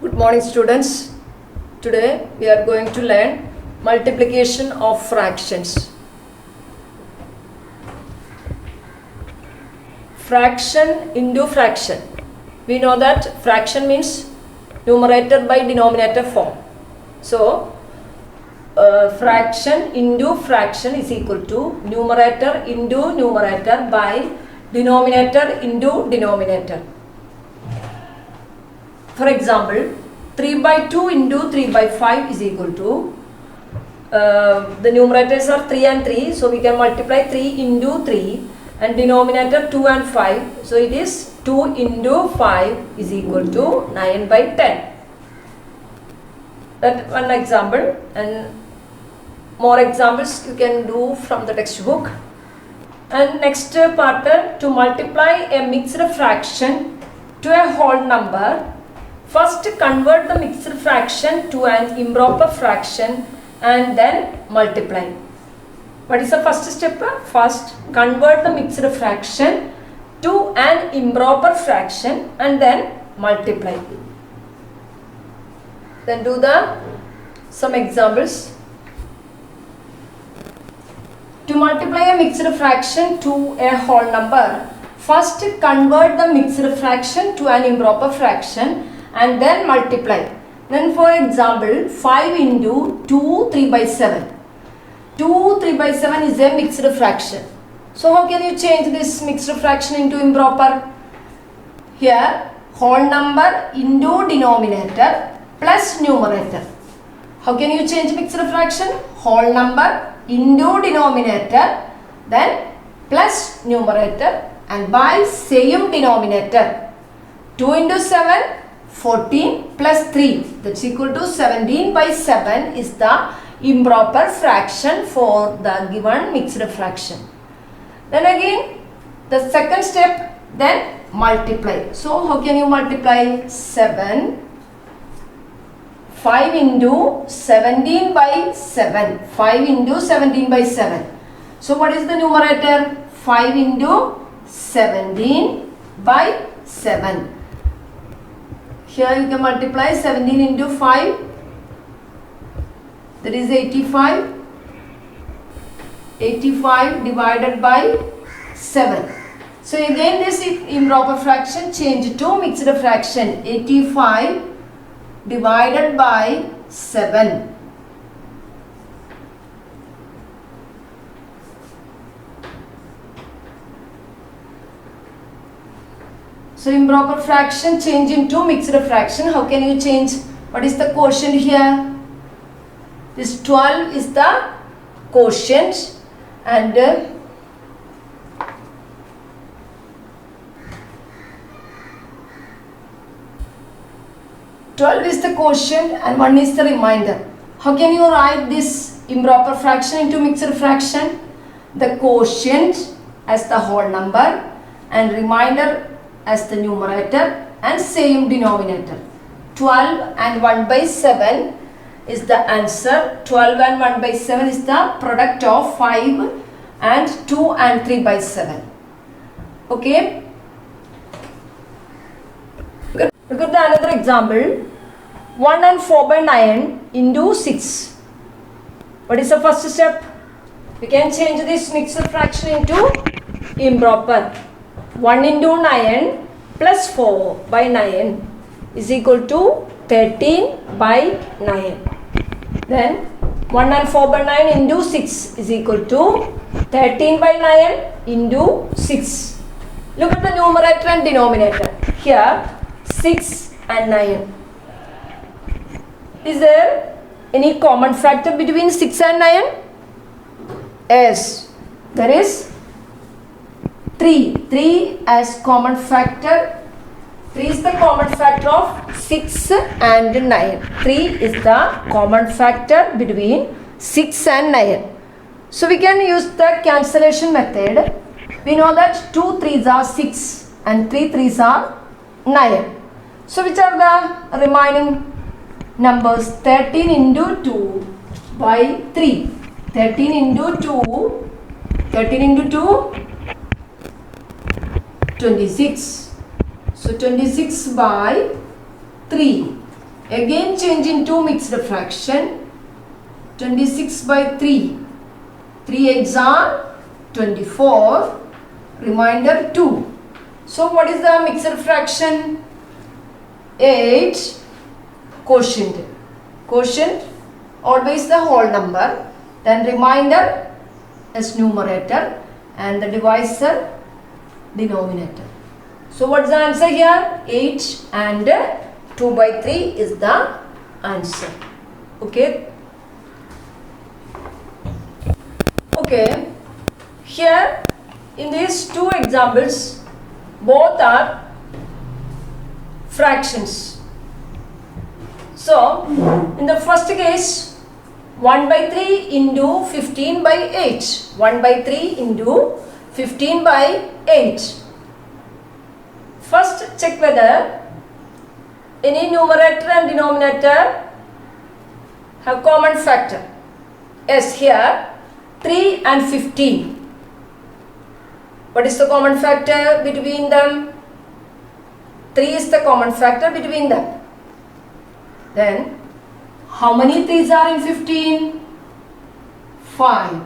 Good morning, students. Today we are going to learn multiplication of fractions. Fraction into fraction. We know that fraction means numerator by denominator form. So, fraction into fraction is equal to numerator into numerator by denominator into denominator. For example, 3 by 2 into 3 by 5 is equal to, the numerators are 3 and 3, so we can multiply 3 into 3 and denominator 2 and 5, so it is 2 into 5 is equal to 9 by 10. That one example, and more examples you can do from the textbook. And next part, to multiply a mixed fraction to a whole number, first convert the mixed fraction to an improper fraction and then multiply. What is the first step? First convert the mixed fraction to an improper fraction and then multiply. Then do some examples. To multiply a mixed fraction to a whole number, first convert the mixed fraction to an improper fraction and then multiply. Then for example, 5 into 2 3 by 7. 2 3 by 7 is a mixed fraction. So how can you change this mixed fraction into improper? Here, whole number into denominator plus numerator. How can you change mixed fraction? Whole number into denominator, then plus numerator and by same denominator. 2 into 7, 14 plus 3, that's equal to 17 by 7 is the improper fraction for the given mixed fraction. Then again, the second step, then multiply. So how can you multiply? 7, 5 into 17 by 7. 5 into 17 by 7. So what is the numerator? 5 into 17 by 7. Here you can multiply 17 into 5. That is 85. 85 divided by 7. So again this improper fraction change to mixed fraction. 85 divided by 7. So improper fraction change into mixed fraction. How can you change? What is the quotient here? This 12 is the quotient and 12 is the quotient and 1 is the remainder. How can you write this improper fraction into mixed fraction? The quotient as the whole number and remainder as the numerator and same denominator. 12 and 1 by 7 is the answer. 12 and 1 by 7 is the product of 5 and 2 and 3 by 7. Okay. Look at the another example. 1 and 4 by 9 into 6. What is the first step? We can change this mixed fraction into improper. 1 into 9 plus 4 by 9 is equal to 13 by 9. Then 1 and 4 by 9 into 6 is equal to 13 by 9 into 6. Look at the numerator and denominator. Here 6 and 9. Is there any common factor between 6 and 9? Yes, there is 3. 3 as common factor. 3 is the common factor of 6 and 9. 3 is the common factor between 6 and 9. So we can use the cancellation method. We know that 2 3s are 6 and 3 3s are 9. So which are the remaining numbers? 13 into 2 by 3. 13 into 2. 13 into 2. 26. So 26 by 3. Again change into mixed fraction. 26 by 3. 3 eggs are 24. Remainder 2. So what is the mixed fraction? 8 quotient. Quotient always the whole number. Then remainder as numerator and the divisor denominator. So what is the answer here? 8 and 2 by 3 is the answer. Okay. Okay. Here in these two examples, both are fractions. So in the first case, 1 by 3 into 15 by 8. 1 by 3 into 15 by 8. First check whether any numerator and denominator have common factor. Yes, here 3 and 15. What is the common factor between them? 3 is the common factor between them. Then how many 3's are in 15? 5.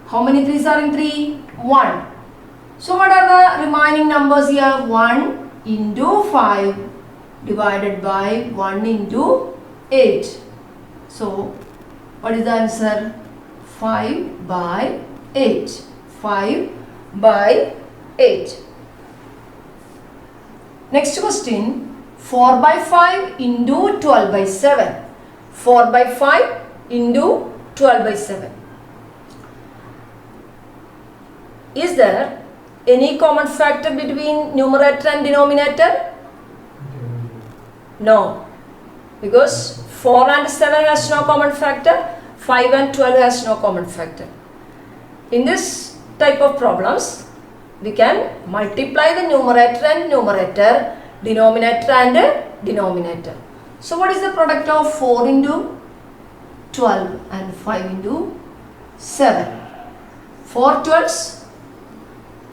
How many 3's are in 3? 1. So what are the remaining numbers here? 1 into 5 divided by 1 into 8. So what is the answer? 5 by 8. 5 by 8. Next question. 4 by 5 into 12 by 7. 4 by 5 into 12 by 7. Is there any common factor between numerator and denominator? No. Because 4 and 7 has no common factor. 5 and 12 has no common factor. In this type of problems, we can multiply the numerator and numerator, denominator and denominator. So what is the product of 4 into 12 and 5 into 7? 4 12s,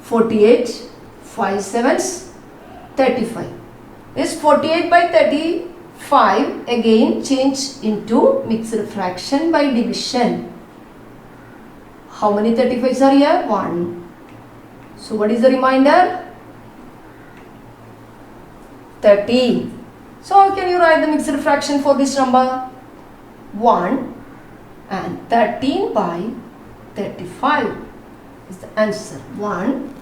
48, 5 7s, 35. This 48 by 35 again change into mixed fraction by division. How many 35s are here? 1. So what is the remainder? 13. So how can you write the mixed fraction for this number? 1 and 13 by 35 is the answer. 1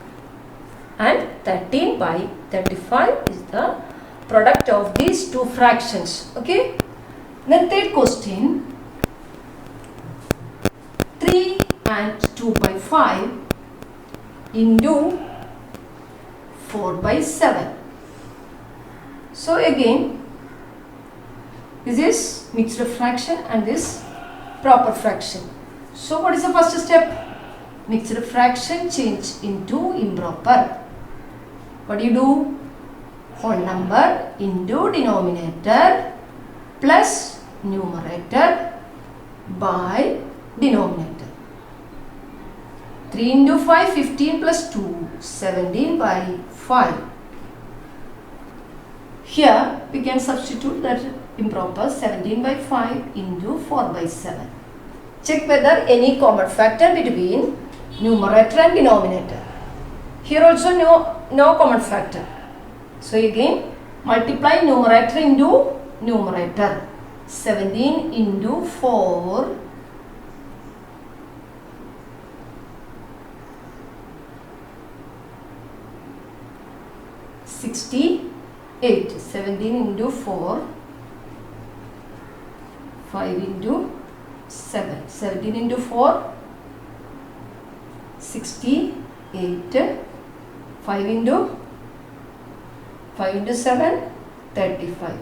and 13 by 35 is the product of these two fractions. Okay. Then third question. 3 and 2 by 5 into 4 by 7. So again, this is mixed fraction and this proper fraction. So what is the first step? Mixed fraction change into improper. What do you do? Whole number into denominator plus numerator by denominator. 3 into 5, 15 plus 2, 17 by 5. Here we can substitute that improper 17 by 5 into 4 by 7. Check whether any common factor between numerator and denominator. Here also no common factor. So again multiply numerator into numerator. 17 into 4 68. 17 into 4 5 into 7. 17 into 4 68. 5 into 7 35.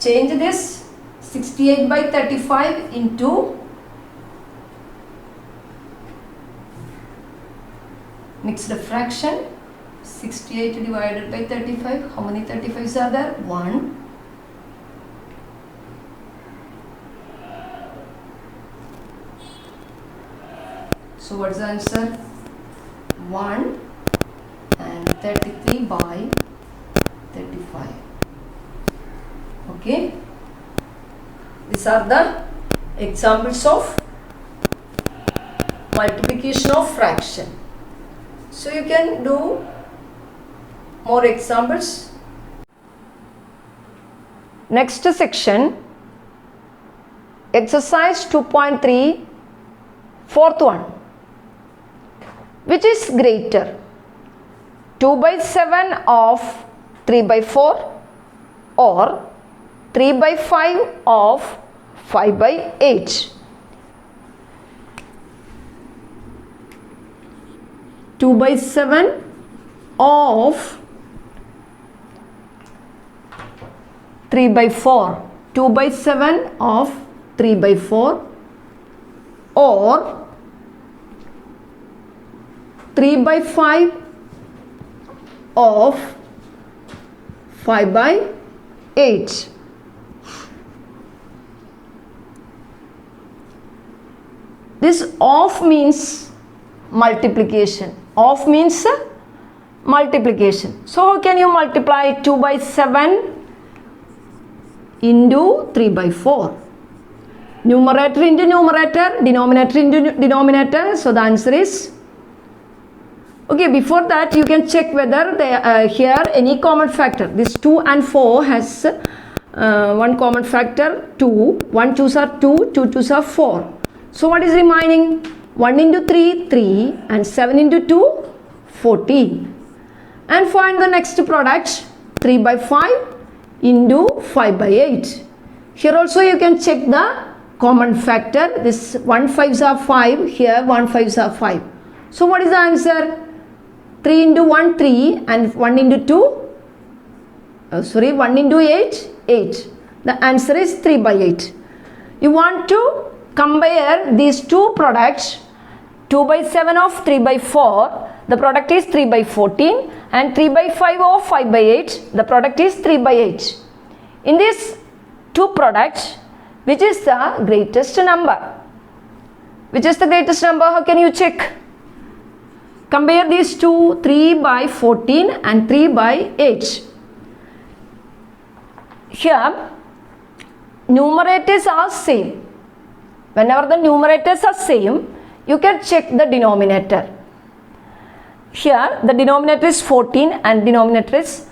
Change this 68 by 35 into mixed fraction. 68 divided by 35. How many 35s are there? 1. So what's the answer? 1 and 33 by 35. Okay. These are the examples of multiplication of fraction. So you can do more examples. Next section, exercise 2.3, fourth one. Which is greater, 2 by 7 of 3 by 4 or 3 by 5 of 5 by 8? 2 by 7 of 3 by 4, 2 by 7 of 3 by 4 or 3 by 5 of 5 by 8. This of means multiplication. Of means multiplication. So how can you multiply 2 by 7 into 3 by 4? Numerator into numerator, denominator into denominator. So the answer is, okay, before that you can check whether they here any common factor. This 2 and 4 has one common factor 2. 1 2s are 2, 2 2s are 4. So what is remaining? 1 into 3, 3 and 7 into 2, 14. And find the next product, 3 by 5 into 5 by 8. Here also you can check the common factor. This 1 5s are 5, here 1 5s are 5. So what is the answer? 3 into 1, 3 and 1 into 2, 1 into 8, 8. The answer is 3 by 8. You want to compare these two products, 2 by 7 of 3 by 4, the product is 3 by 14 and 3 by 5 of 5 by 8, the product is 3 by 8. In these two products, which is the greatest number? Which is the greatest number? How can you check? Compare these two, 3 by 14 and 3 by 8. Here, numerators are same. Whenever the numerators are same, you can check the denominator. Here, the denominator is 14 and denominator is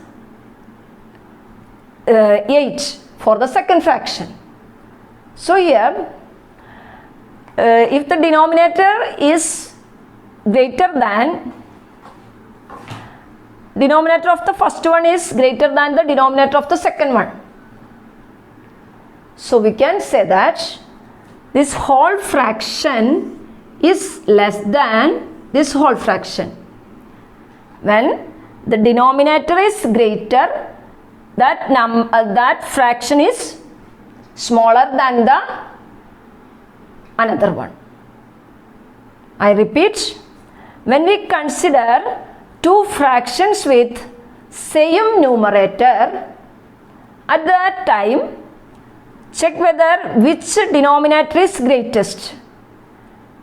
8 for the second fraction. So here, if the denominator is greater than, denominator of the first one is greater than the denominator of the second one. So we can say that this whole fraction is less than this whole fraction. When the denominator is greater, that fraction is smaller than the another one. I repeat, when we consider two fractions with same numerator, at that time check whether which denominator is greatest.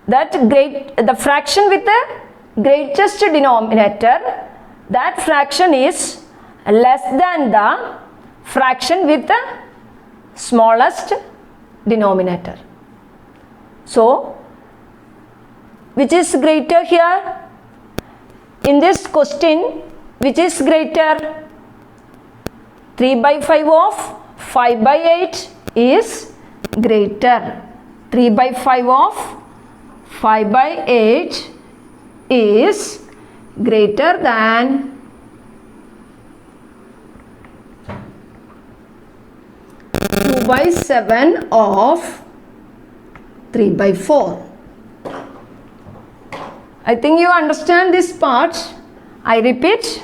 The fraction with the greatest denominator, that fraction is less than the fraction with the smallest denominator. So, which is greater here? In this question, which is greater? 3 by 5 of 5 by 8 is greater. 3 by 5 of 5 by 8 is greater than 2 by 7 of 3 by 4. I think you understand this part. I repeat,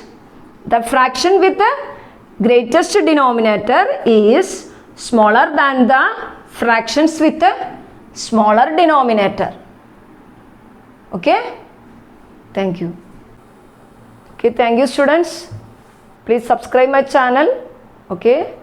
the fraction with the greatest denominator is smaller than the fractions with the smaller denominator. Okay? Thank you. Okay, thank you students. Please subscribe my channel. Okay?